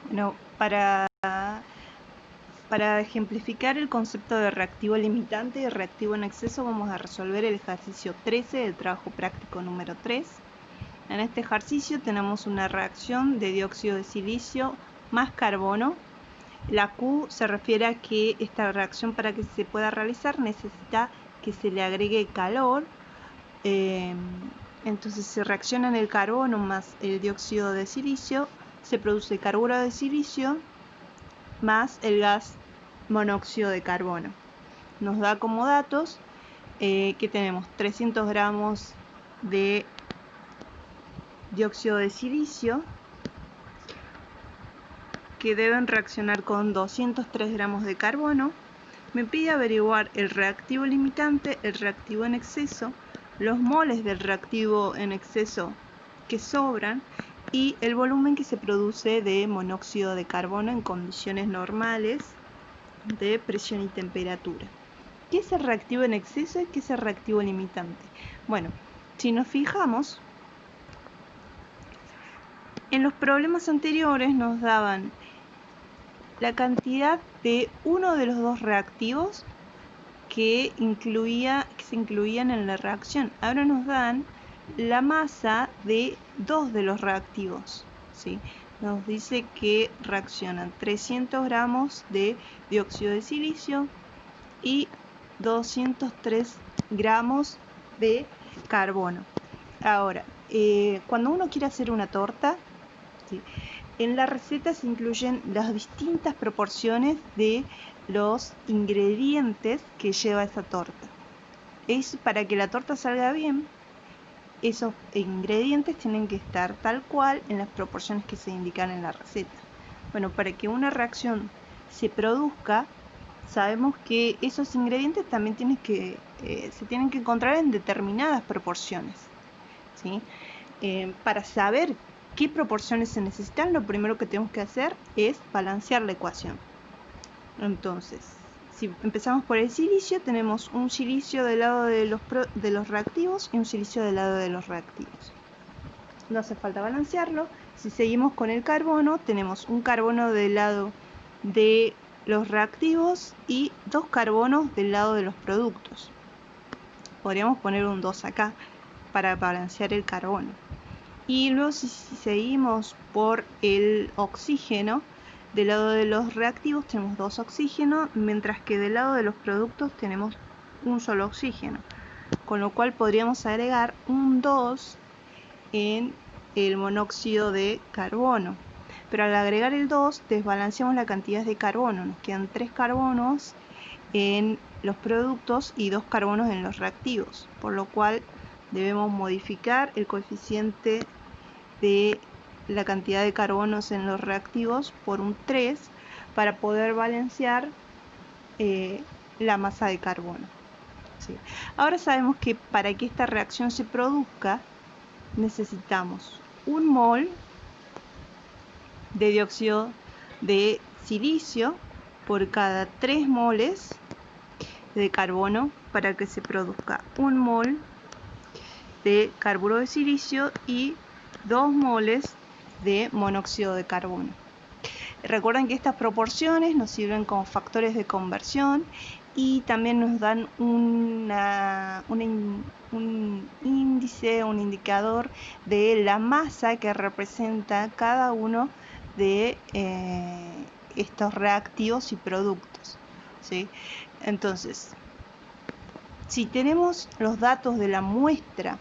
Bueno, para ejemplificar el concepto de reactivo limitante y reactivo en exceso, vamos a resolver el ejercicio 13 del trabajo práctico número 3. En este ejercicio tenemos una reacción de dióxido de silicio más carbono. La Q se refiere a que esta reacción, para que se pueda realizar, necesita que se le agregue calor. Entonces se reacciona en el carbono más el dióxido de silicio, se produce carburo de silicio más el gas monóxido de carbono. Nos da como datos que tenemos 300 gramos de dióxido de silicio que deben reaccionar con 203 gramos de carbono. Me pide averiguar el reactivo limitante, el reactivo en exceso, los moles del reactivo en exceso que sobran y el volumen que se produce de monóxido de carbono en condiciones normales de presión y temperatura. ¿Qué es el reactivo en exceso y qué es el reactivo limitante? Bueno, si nos fijamos, en los problemas anteriores nos daban la cantidad de uno de los dos reactivos que se incluían en la reacción. Ahora nos dan la masa de dos de los reactivos, ¿sí? Nos dice que reaccionan 300 gramos de dióxido de silicio y 203 gramos de carbono. Ahora, cuando uno quiere hacer una torta, ¿sí?, en la receta se incluyen las distintas proporciones de los ingredientes que lleva esa torta. Es para que la torta salga bien, esos ingredientes tienen que estar tal cual en las proporciones que se indican en la receta. Bueno, para que una reacción se produzca, sabemos que esos ingredientes también se tienen que encontrar en determinadas proporciones, ¿sí? Para saber qué proporciones se necesitan, lo primero que tenemos que hacer es balancear la ecuación. Entonces, si empezamos por el silicio, tenemos un silicio del lado de los reactivos y un silicio del lado de los reactivos. No hace falta balancearlo. Si seguimos con el carbono, tenemos un carbono del lado de los reactivos y dos carbonos del lado de los productos. Podríamos poner un 2 acá para balancear el carbono. Y luego si seguimos por el oxígeno, del lado de los reactivos tenemos dos oxígenos, mientras que del lado de los productos tenemos un solo oxígeno. Con lo cual podríamos agregar un 2 en el monóxido de carbono. Pero al agregar el 2 desbalanceamos la cantidad de carbono. Nos quedan 3 carbonos en los productos y 2 carbonos en los reactivos. Por lo cual debemos modificar el coeficiente de la cantidad de carbonos en los reactivos por un 3 para poder balancear la masa de carbono, ¿sí? Ahora sabemos que para que esta reacción se produzca necesitamos un mol de dióxido de silicio por cada 3 moles de carbono para que se produzca un mol de carburo de silicio y 2 moles de monóxido de carbono. Recuerden que estas proporciones nos sirven como factores de conversión y también nos dan un índice, un indicador de la masa que representa cada uno de estos reactivos y productos, ¿sí? Entonces, si tenemos los datos de la muestra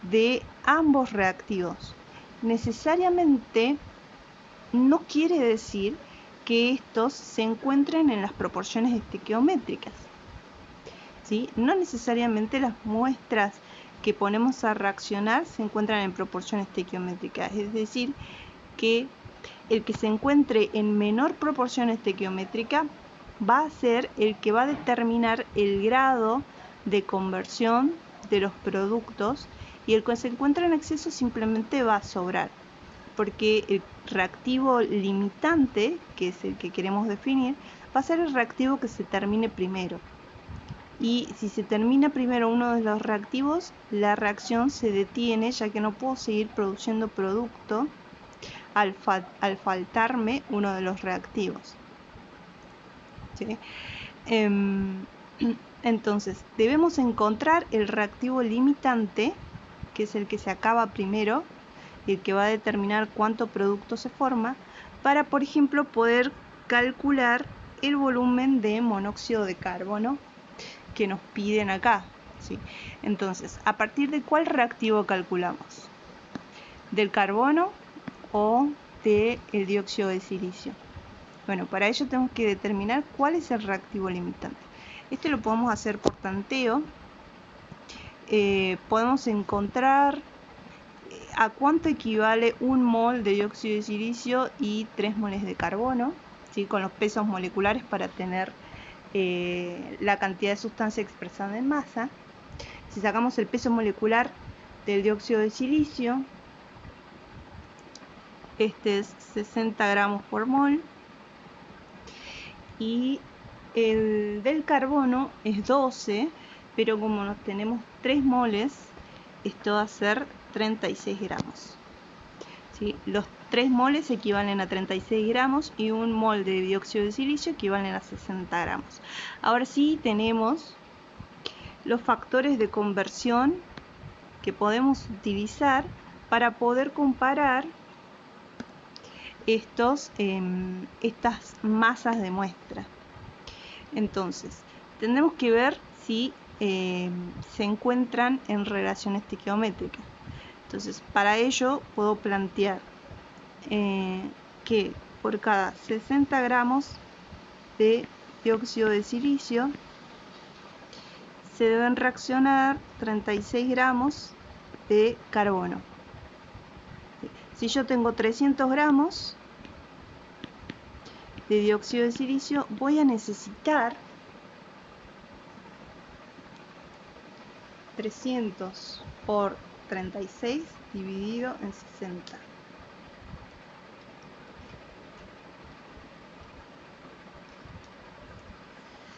de ambos reactivos, necesariamente no quiere decir que estos se encuentren en las proporciones estequiométricas, ¿sí? No necesariamente las muestras que ponemos a reaccionar se encuentran en proporciones estequiométricas, es decir, que el que se encuentre en menor proporción estequiométrica va a ser el que va a determinar el grado de conversión de los productos, y el que se encuentra en exceso simplemente va a sobrar, porque el reactivo limitante, que es el que queremos definir, va a ser el reactivo que se termine primero. Y si se termina primero uno de los reactivos, la reacción se detiene, ya que no puedo seguir produciendo producto al faltarme uno de los reactivos. ¿Sí? Entonces, debemos encontrar el reactivo limitante, que es el que se acaba primero, el que va a determinar cuánto producto se forma, para, por ejemplo, poder calcular el volumen de monóxido de carbono que nos piden acá. ¿Sí? Entonces, ¿a partir de cuál reactivo calculamos? ¿Del carbono o del dióxido de silicio? Bueno, para ello tenemos que determinar cuál es el reactivo limitante. Este lo podemos hacer por tanteo. Podemos encontrar a cuánto equivale 1 mol de dióxido de silicio y 3 moles de carbono, ¿sí? Con los pesos moleculares para tener la cantidad de sustancia expresada en masa. Si sacamos el peso molecular del dióxido de silicio, este es 60 gramos por mol, y el del carbono es 12, pero como nos tenemos 3 moles, esto va a ser 36 gramos. ¿Sí? Los 3 moles equivalen a 36 gramos y 1 mol de dióxido de silicio equivalen a 60 gramos. Ahora sí tenemos los factores de conversión que podemos utilizar para poder comparar estas masas de muestra. Entonces, tendremos que ver si se encuentran en relación estequiométrica. Entonces, para ello puedo plantear que por cada 60 gramos de dióxido de silicio se deben reaccionar 36 gramos de carbono. Si yo tengo 300 gramos de dióxido de silicio, voy a necesitar 300 por 36 dividido en 60.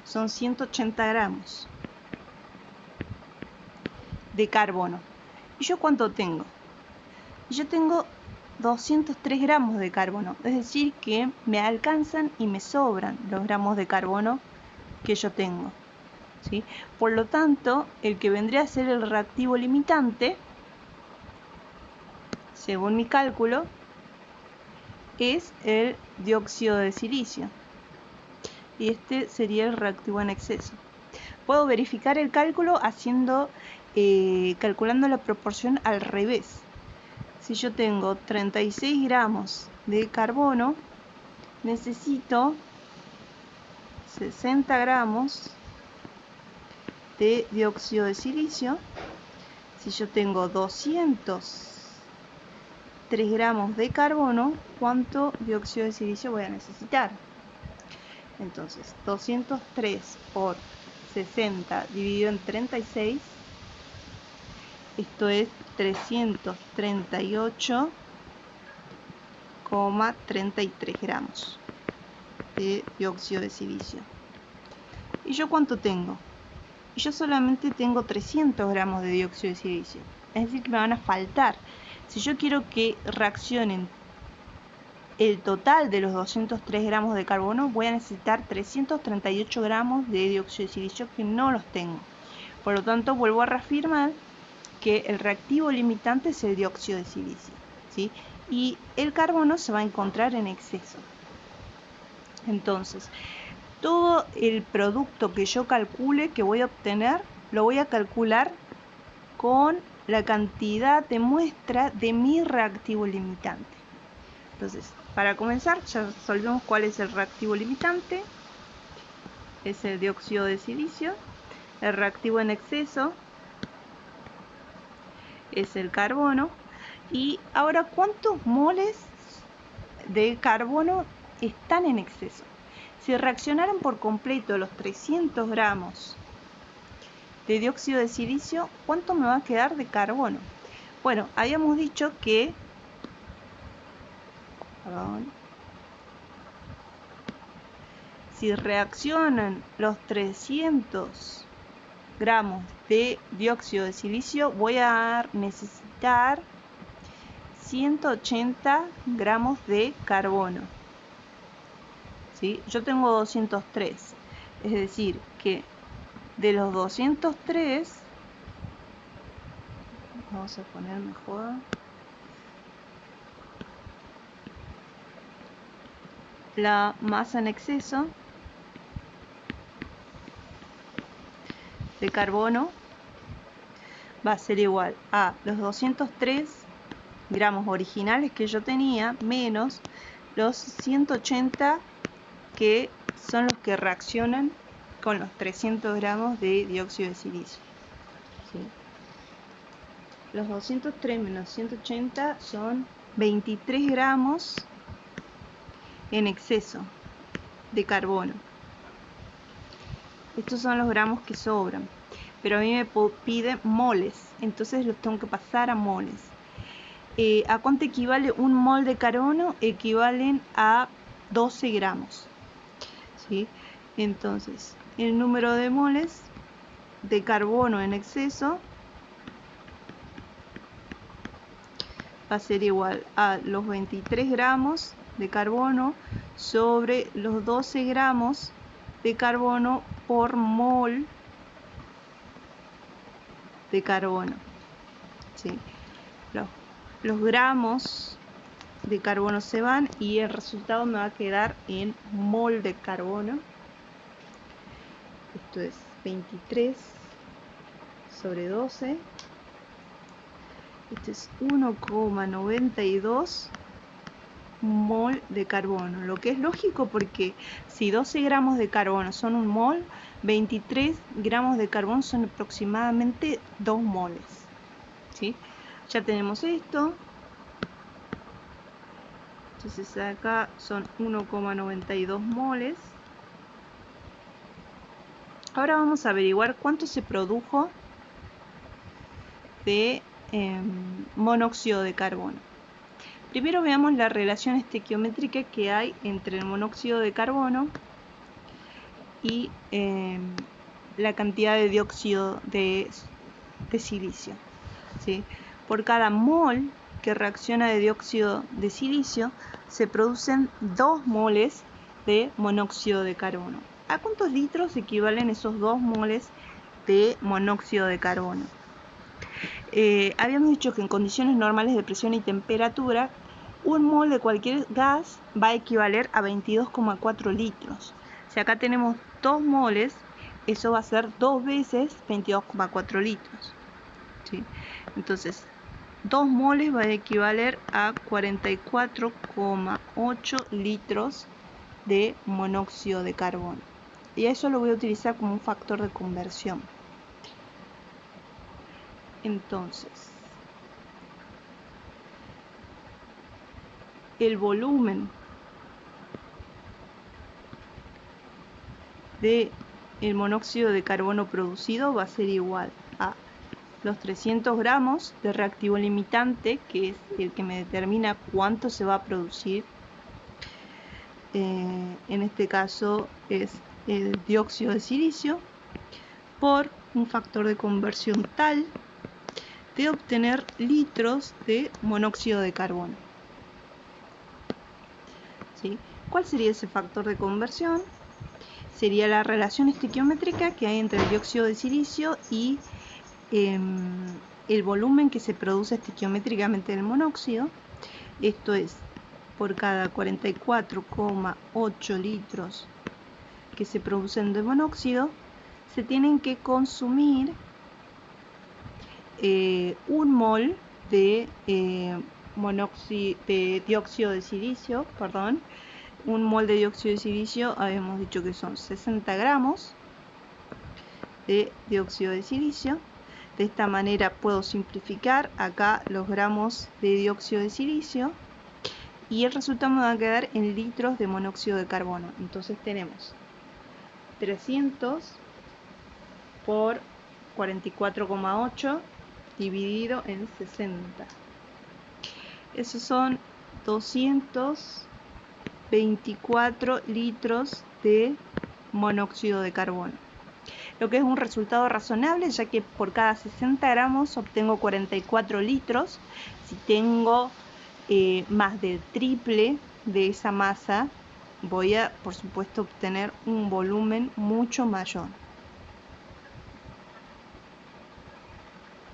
Son 180 gramos de carbono. ¿Y yo cuánto tengo? Yo tengo 203 gramos de carbono, es decir que me alcanzan y me sobran los gramos de carbono que yo tengo. ¿Sí? Por lo tanto, el que vendría a ser el reactivo limitante, según mi cálculo, es el dióxido de silicio. Y este sería el reactivo en exceso. Puedo verificar el cálculo calculando la proporción al revés. Si yo tengo 36 gramos de carbono, necesito 60 gramos de dióxido de silicio. Si yo tengo 203 gramos de carbono, ¿cuánto dióxido de silicio voy a necesitar? Entonces, 203 por 60 dividido en 36, esto es 338,33 gramos de dióxido de silicio. ¿Y yo cuánto tengo? Yo solamente tengo 300 gramos de dióxido de silicio, es decir que me van a faltar. Si yo quiero que reaccionen el total de los 203 gramos de carbono, voy a necesitar 338 gramos de dióxido de silicio, que no los tengo. Por lo tanto, vuelvo a reafirmar que el reactivo limitante es el dióxido de silicio, ¿sí? Y el carbono se va a encontrar en exceso. Entonces, todo el producto que yo calcule que voy a obtener, lo voy a calcular con la cantidad de muestra de mi reactivo limitante. Entonces, para comenzar, ya resolvemos cuál es el reactivo limitante. Es el dióxido de silicio. El reactivo en exceso es el carbono. Y ahora, ¿cuántos moles de carbono están en exceso? Si reaccionaran por completo los 300 gramos de dióxido de silicio, ¿cuánto me va a quedar de carbono? Bueno, habíamos dicho que si reaccionan los 300 gramos de dióxido de silicio, voy a necesitar 180 gramos de carbono. ¿Sí? Yo tengo 203, es decir, que de los 203, vamos a poner mejor, la masa en exceso de carbono va a ser igual a los 203 gramos originales que yo tenía menos los 180 que son los que reaccionan con los 300 gramos de dióxido de silicio. ¿Sí? Los 203 menos 180 son 23 gramos en exceso de carbono. Estos son los gramos que sobran, pero a mí me pide moles, entonces los tengo que pasar a moles. ¿A cuánto equivale un mol de carbono? Equivalen a 12 gramos. ¿Sí? Entonces, el número de moles de carbono en exceso va a ser igual a los 23 gramos de carbono sobre los 12 gramos de carbono por mol de carbono. ¿Sí? Los gramos de carbono se van y el resultado me va a quedar en mol de carbono. Esto es 23 sobre 12. Este es 1,92 mol de carbono, lo que es lógico porque si 12 gramos de carbono son un mol, 23 gramos de carbono son aproximadamente 2 moles. ¿Sí? Ya tenemos esto. Entonces acá son 1,92 moles. Ahora vamos a averiguar cuánto se produjo de monóxido de carbono. Primero veamos la relación estequiométrica que hay entre el monóxido de carbono y la cantidad de dióxido de silicio. ¿Sí? Por cada mol que reacciona de dióxido de silicio se producen 2 moles de monóxido de carbono. ¿A cuántos litros equivalen esos 2 moles de monóxido de carbono? Habíamos dicho que en condiciones normales de presión y temperatura, un mol de cualquier gas va a equivaler a 22,4 litros. Si acá tenemos 2 moles, eso va a ser 2 veces 22,4 litros. ¿Sí? Entonces, 2 moles va a equivaler a 44,8 litros de monóxido de carbono. Y eso lo voy a utilizar como un factor de conversión. Entonces, el volumen de el monóxido de carbono producido va a ser igual a los 300 gramos de reactivo limitante, que es el que me determina cuánto se va a producir. En este caso es el dióxido de silicio, por un factor de conversión tal de obtener litros de monóxido de carbono. ¿Sí? ¿Cuál sería ese factor de conversión? Sería la relación estequiométrica que hay entre el dióxido de silicio y el volumen que se produce estequiométricamente del monóxido. Esto es, por cada 44,8 litros que se producen de monóxido, se tienen que consumir 1 mol de dióxido de silicio, perdón. 1 mol de dióxido de silicio, habíamos dicho que son 60 gramos de dióxido de silicio. De esta manera puedo simplificar acá los gramos de dióxido de silicio y el resultado me va a quedar en litros de monóxido de carbono. Entonces tenemos 300 por 44,8 dividido en 60. Esos son 224 litros de monóxido de carbono, lo que es un resultado razonable, ya que por cada 60 gramos obtengo 44 litros. Si tengo más del triple de esa masa, voy a, por supuesto, obtener un volumen mucho mayor.